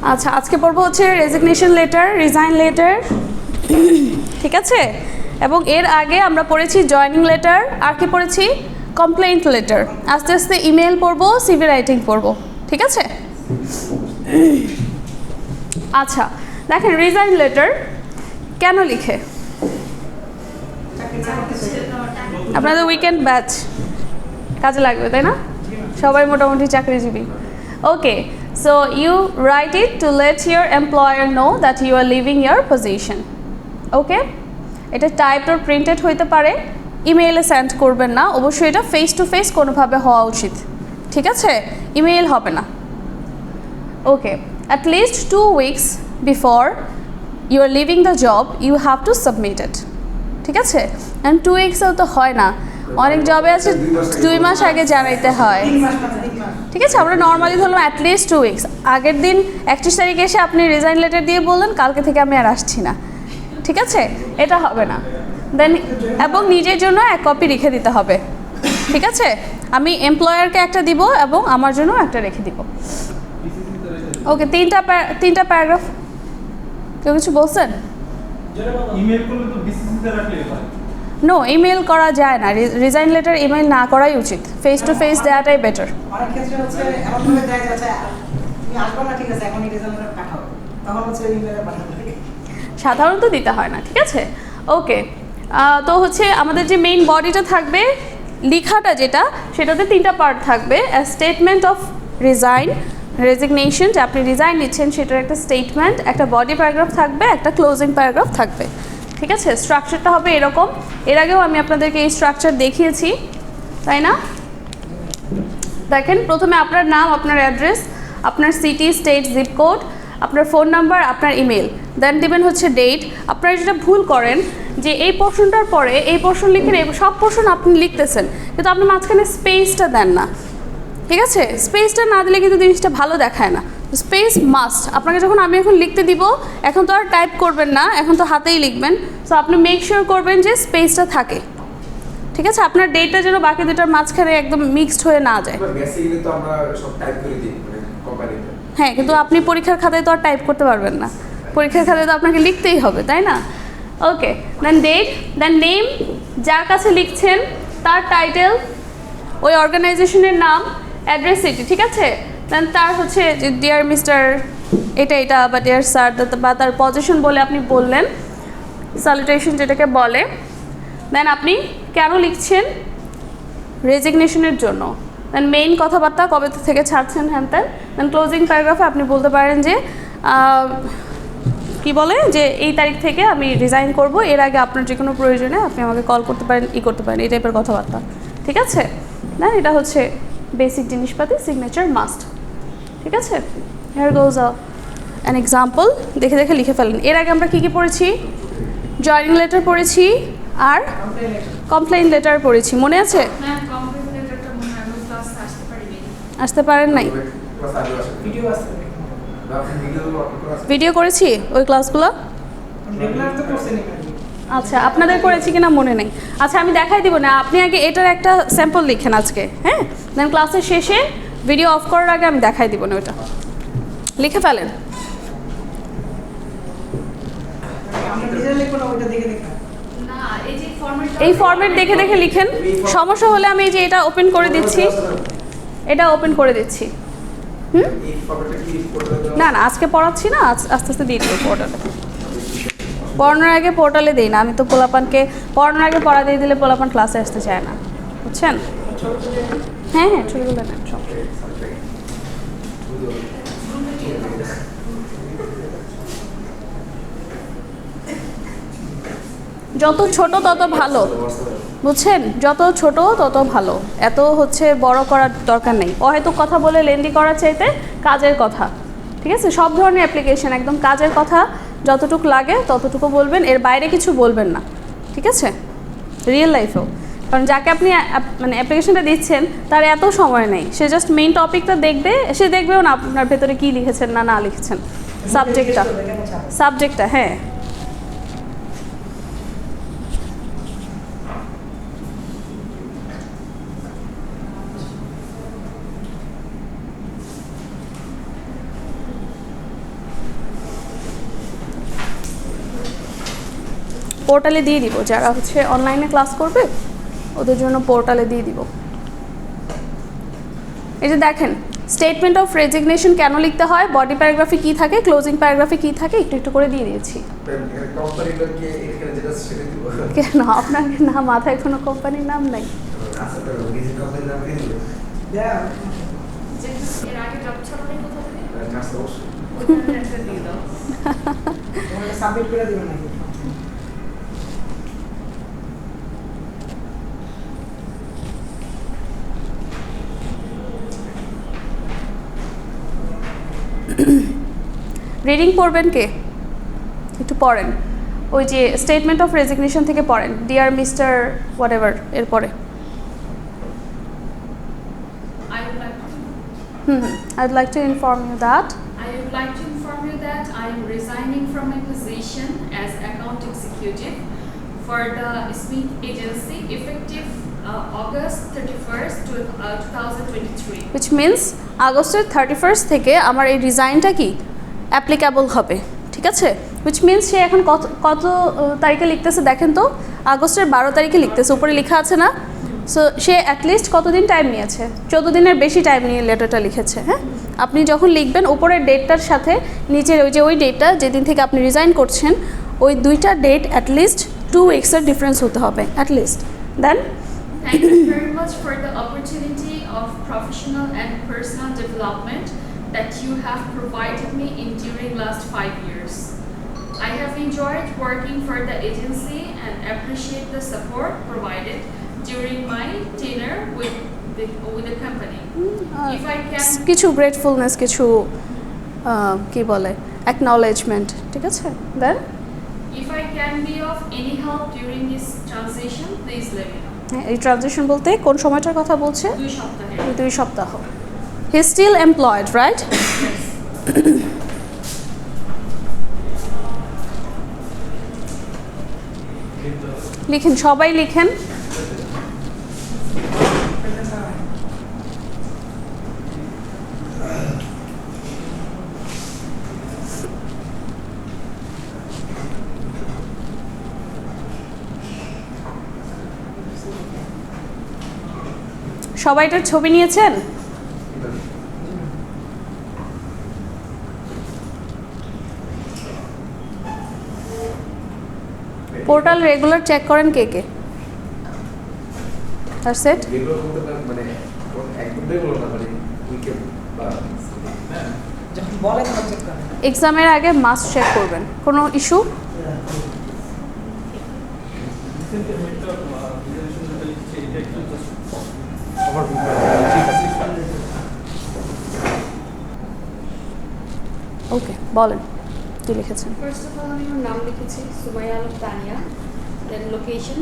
আচ্ছা, আজকে পড়বো হচ্ছে রেজিগনেশন লেটার, রিজাইন লেটার, ঠিক আছে? এবং এর আগে আমরা পড়েছি জয়নিং লেটার, আর কি পড়েছি? Complaint letter. আস্তে আস্তে ইমেল পড়বো, সিভি রাইটিং পড়বো, ঠিক আছে? আচ্ছা, দেখেন রিজাইন লেটার কেন লিখে? আপনাদের উইকেন্ড ব্যাচ কাজে লাগবে, তাই না? সবাই মোটামুটি চাকরিজীবী। ওকে, so you write it to let your employer know that you are leaving your position. ওকে, এটা টাইপড or প্রিন্টেড হইতে পারে, ইমেইলে সেন্ড করবেন না, অবশ্যই এটা ফেস টু ফেস কোনোভাবে হওয়া উচিত, ঠিক আছে? ইমেইল হবে না। ওকে, at least 2 weeks before you are leaving the job you have to submit it, ঠিক আছে? and 2 weeksও তো হয় না, অনেক জবে আছে 2 মাস আগে জানাইতে হয়, ঠিক আছে? আমরা নর্মালি ধরলাম অ্যাটলিস্ট 2 উইকস। আগের দিন 31 তারিখে এসে আপনি রিজাইন লেটার দিয়ে বললেন কালকে থেকে আমি আর আসছি না, ঠিক আছে? এটা হবে না। দেন এবং নিজের জন্য 1 কপি রেখে দিতে হবে, ঠিক আছে? আমি এমপ্লয়ারকে একটা দিব এবং আমার জন্য একটা রেখে দিব। ওকে, তিনটা প্যারাগ্রাফ। কেউ কিছু বলছেন? ইমেল করলে তো বিসিসিতে রাখলেই হয়। নো, ইমেল করা যায় না, রিজাইন লেটার ইমেল না করাই উচিত, ফেস টু ফেস দেওয়াটাই বেটার। অনেক ক্ষেত্রে হচ্ছে এমন ভাবে দেয় যে তুমি আসবে না, ঠিক আছে, এখন রিজাইন লেটার পাঠাও, তখন হচ্ছে ইমেলে পাঠাতে লাগে। সাধারণত দিতে হয় না, ঠিক আছে? ওকে, তো হচ্ছে আমাদের যে মেইন বডিটা থাকবে, লেখাটা যেটা, সেটাতে 3টা পার্ট থাকবে। স্টেটমেন্ট অফ রেজিগনেশন, যে আপনি রিজাইন নিচ্ছেন সেটার একটা স্টেটমেন্ট, একটা বডি প্যারাগ্রাফ থাকবে, একটা ক্লোজিং প্যারাগ্রাফ থাকবে, ঠিক আছে? স্ট্রাকচারটা হবে এরকম। এর আগেও আমি আপনাদেরকে এই স্ট্রাকচার দেখিয়েছি, তাই না? দেখেন, প্রথমে আপনার নাম, আপনার অ্যাড্রেস, আপনার সিটি, স্টেট, জিপ কোড, আপনার ফোন নাম্বার, আপনার ইমেল, দেন দেবেন হচ্ছে ডেট। আপনারা যেটা ভুল করেন যে এই পোর্শনটার পরে এই পোর্শন লিখেন, এই সব পোর্শন আপনি লিখতেছেন কিন্তু আপনি মাঝখানে স্পেসটা দেন না, ঠিক আছে? স্পেসটা না দিলে কিন্তু জিনিসটা ভালো দেখায় না। Space must. আপনাকে যখন আমি এখন লিখতে দিব, এখন তো আর টাইপ করবেন না, এখন তো হাতেই লিখবেন, সো আপনি মেক শিওর করবেন যে স্পেসটা থাকে, ঠিক আছে? আপনার ডেটটা যেন বাকি দুটার মাঝখানে একদম মিক্সড হয়ে না যায়। হ্যাঁ, কিন্তু আপনি পরীক্ষার খাতায় তো আর টাইপ করতে পারবেন না, পরীক্ষার খাতায় তো আপনাকে লিখতেই হবে, তাই না? ওকে, দেন ডেট, দেন নেম, যার কাছে লিখছেন তার টাইটেল, ওই অর্গানাইজেশনের নাম, অ্যাড্রেস, সিটি, ঠিক আছে? দেন তার হচ্ছে যে ডিয়ার মিস্টার এটা বা ডিয়ার স্যার, বা তার পজিশন বলে আপনি বললেন, স্যালুটেশন যেটাকে বলে। দেন আপনি কেন লিখছেন? রেজিগনেশনের জন্য। দেন মেইন কথাবার্তা, কবে থেকে ছাড়ছেন, হ্যান ত্যান। দেন ক্লোজিং প্যারাগ্রাফে আপনি বলতে পারেন যে কি বলে যে এই তারিখ থেকে আমি রিজাইন করব, এর আগে আপনার যে কোনো প্রয়োজনে আপনি আমাকে কল করতে পারেন, করতে পারেন, এই টাইপের কথাবার্তা, ঠিক আছে? না, এটা হচ্ছে বেসিক জিনিসপাতি, সিগনেচার মাস্ট, ঠিক আছে? হিয়ার গোজ অ্যান এক্সাম্পল, দেখে দেখে লিখে ফেলেন। এর আগে আমরা কী কী পড়েছি? জয়নিং লেটার পড়েছি আর কমপ্লেইন লেটার পড়েছি, মনে আছে? আসতে পারেন নাই? ভিডিও করেছি ওই ক্লাসগুলো। আচ্ছা, আপনাদের করেছি কিনা মনে নেই। আচ্ছা, আমি দেখাই দিব না, আপনি আগে এটার একটা স্যাম্পল লিখেন আজকে, হ্যাঁ? দেন ক্লাসের শেষে ভিডিও অফ করার আগে আমি দেখাই দিব না, ওটা লিখে ফেলেন। এই ফরম্যাট দেখে দেখে লিখেন, সমস্যা হলে আমি এই যে এটা ওপেন করে দিচ্ছি, এটা ওপেন করে দিচ্ছি। না না, আজকে পড়াচ্ছি না, আস্তে আস্তে দিয়ে দেবো পোর্টালে। পড়ানোর আগে পোর্টালে দিই না, আমি তো পোলাপানকে পড়ানোর আগে পড়া দিয়ে দিলে পোলাপান ক্লাসে আসতে চায় না, বুঝছেন? হ্যাঁ হ্যাঁ, ছবিগুলো নেন সব। যত ছোট তত ভালো, বুঝছেন? যত ছোট তত ভালো, এত হচ্ছে বড় করার দরকার নেই। হয়তো কথা বলে লেন্দি করার চাইতে কাজের কথা, ঠিক আছে? সব ধরনের অ্যাপ্লিকেশন একদম কাজের কথা যতটুকু লাগে ততটুকু বলবেন, এর বাইরে কিছু বলবেন না, ঠিক আছে? রিয়েল লাইফেও, কারণ যাকে আপনি মানে অ্যাপ্লিকেশনটা দিচ্ছেন তার এত সময় নেই, সে জাস্ট মেইন টপিকটা দেখবে, সে দেখবেও না আপনার ভেতরে কী লিখেছেন না লিখেছেন, সাবজেক্টটা, হ্যাঁ। পোর্টালে দিয়ে দিব, যারা হচ্ছে অনলাইনে ক্লাস করবে ওদের জন্য পোর্টালে দিয়ে দিব। এই যে দেখেন, স্টেটমেন্ট অফ রেজিগনেশন কেন লিখতে হয়, বডি প্যারাগ্রাফে কী থাকে, ক্লোজিং প্যারাগ্রাফে কী থাকে, একটু একটু করে দিয়ে দিয়েছি। কেন আপনার না মাথায় কোনো কোম্পানির নাম নাই? সাবমিট করে দিবেন নাকি? রিডিং পড়বেন কে? একটু পড়েন, ওই যে স্টেটমেন্ট অফ রেজিগনেশন থেকে পড়েন, ডিয়ার মিস্টার হোয়াট এভার এরপরে। I'd like to inform you that I would like to inform you that I am resigning from my position as account executive for the Smith Agency effective August 31st, 2023. which means আগস্টের 31st থেকে আমার এই রিজাইনটা কি applicable হবে, ঠিক আছে? which means সে এখন কত তারিখে লিখতেছে দেখেন তো, আগস্টের 12 তারিখে লিখতেছে, উপরে লেখা আছে না? সো সে অ্যাটলিস্ট কতদিন টাইম নিয়েছে? 14 দিনের বেশি টাইম নিয়ে লেটারটা লিখেছে। হ্যাঁ, আপনি যখন লিখবেন উপরের ডেটটার সাথে নিচের ওই ডেটটা যেদিন থেকে আপনি রিজাইন করছেন ওই দুইটা ডেট অ্যাটলিস্ট 2 উইক্সের ডিফারেন্স হতে হবে at least. Then Thank you very much for the opportunity of professional and personal development that you have provided me in during last 5 years. I have enjoyed working for the agency and appreciate the support provided during my tenure with the company. If I can কিছু gratefulness, কিছু কি বলে acknowledgement, ঠিক আছে? দেন if I can be of any help during this transition, please let me know. এই transition বলতে কোন সময়টার কথা বলছে? 2 সপ্তাহে। 2 সপ্তাহ। He is still employed, right? লিখেন, সবাই লিখেন। সবাইটার ছবি নিয়েছেন? পোর্টাল রেগুলার চেক করেন কে কে? তার সেট যখন বলে তখন চেক করেন। এক্সামের আগে মাস্ট চেক করবেন। কোনো ইস্যু? ওকে, বলেন কি লিখেছেন। First of all, আমি আমার নাম লিখেছি Sumaiya Alam Tania, then location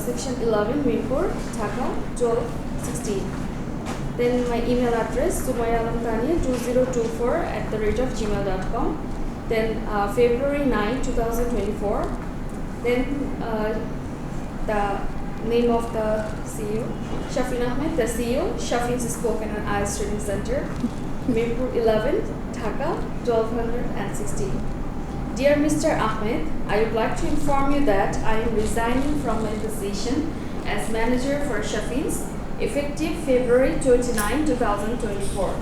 section 11 Mirpur, Dhaka 1216. Then my email address sumayalamtania2024@gmail.com. Then February 9, 2024. Then the name of the CEO, Shafin Ahmed, the CEO, Shafin's Spoken and IELTS Training Center, Mirpur 11, Dhaka 1216. Dear Mr. Ahmed, I would like to inform you that I am resigning from my position as manager for Shafin's effective February 29, 2024.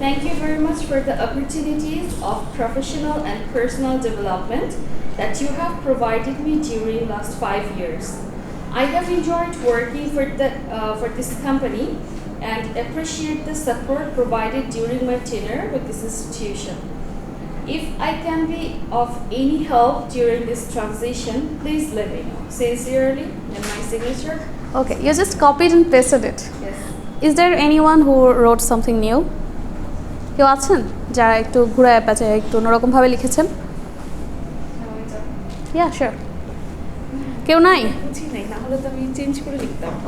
Thank you very much for the opportunities of professional and personal development that you have provided me during last 5 years. I have enjoyed working for this company and appreciate the support provided during my tenure with this institution. If I can be of any help during this transition, please let me know. Sincerely, and my signature. Okay, you just copied and pasted it. Yes. Is there anyone who wrote something new? কেউ আছেন যারা একটু ঘুরায় পেঁচায় একটু অন্যরকমভাবে লিখেছেন? Yeah sure. কেউ নাই?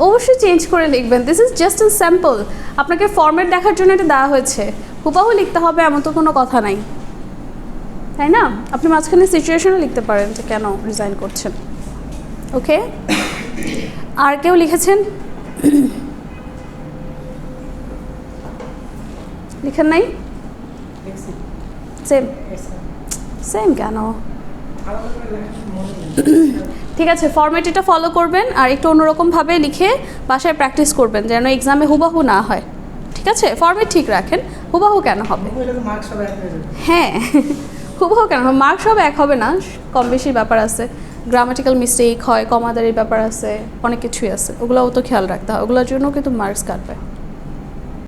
অবশ্যই চেঞ্জ করে লিখবেন। This is just a sample. আপনাকে ফরম্যাট দেখার জন্য এটা দেওয়া হয়েছে, হুবাহু লিখতে হবে এমন তো কোনো কথা নাই, তাই না? আপনি মাঝখানে সিচুয়েশনও লিখতে পারেন যে কেন রিজাইন করছেন। ওকে, আর কেউ লিখেছেন? লিখেন নাই? সেম সেম কেন? আলাদা করে লেখা মনে নেই। ঠিক আছে, ফরম্যাটটা ফলো করবেন আর একটু অন্যরকমভাবে লিখে বাসায় প্র্যাকটিস করবেন যেন এক্সামে হুবাহু না হয়। ঠিক আছে, ফরম্যাট ঠিক রাখেন, হুবাহু কেন হবে? বলে তো মার্কস সব এক হয়ে যাবে। হ্যাঁ, হুবাহু কেন হবে? মার্কস সব এক হবে না, কম বেশি ব্যাপার আছে, গ্রামাটিক্যাল মিস্টেক হয়, কমাদারির ব্যাপার আছে, অনেক কিছুই আছে, ওগুলোও তো খেয়াল রাখতে হয়, ওগুলোর জন্য কিন্তু মার্কস কাটবে।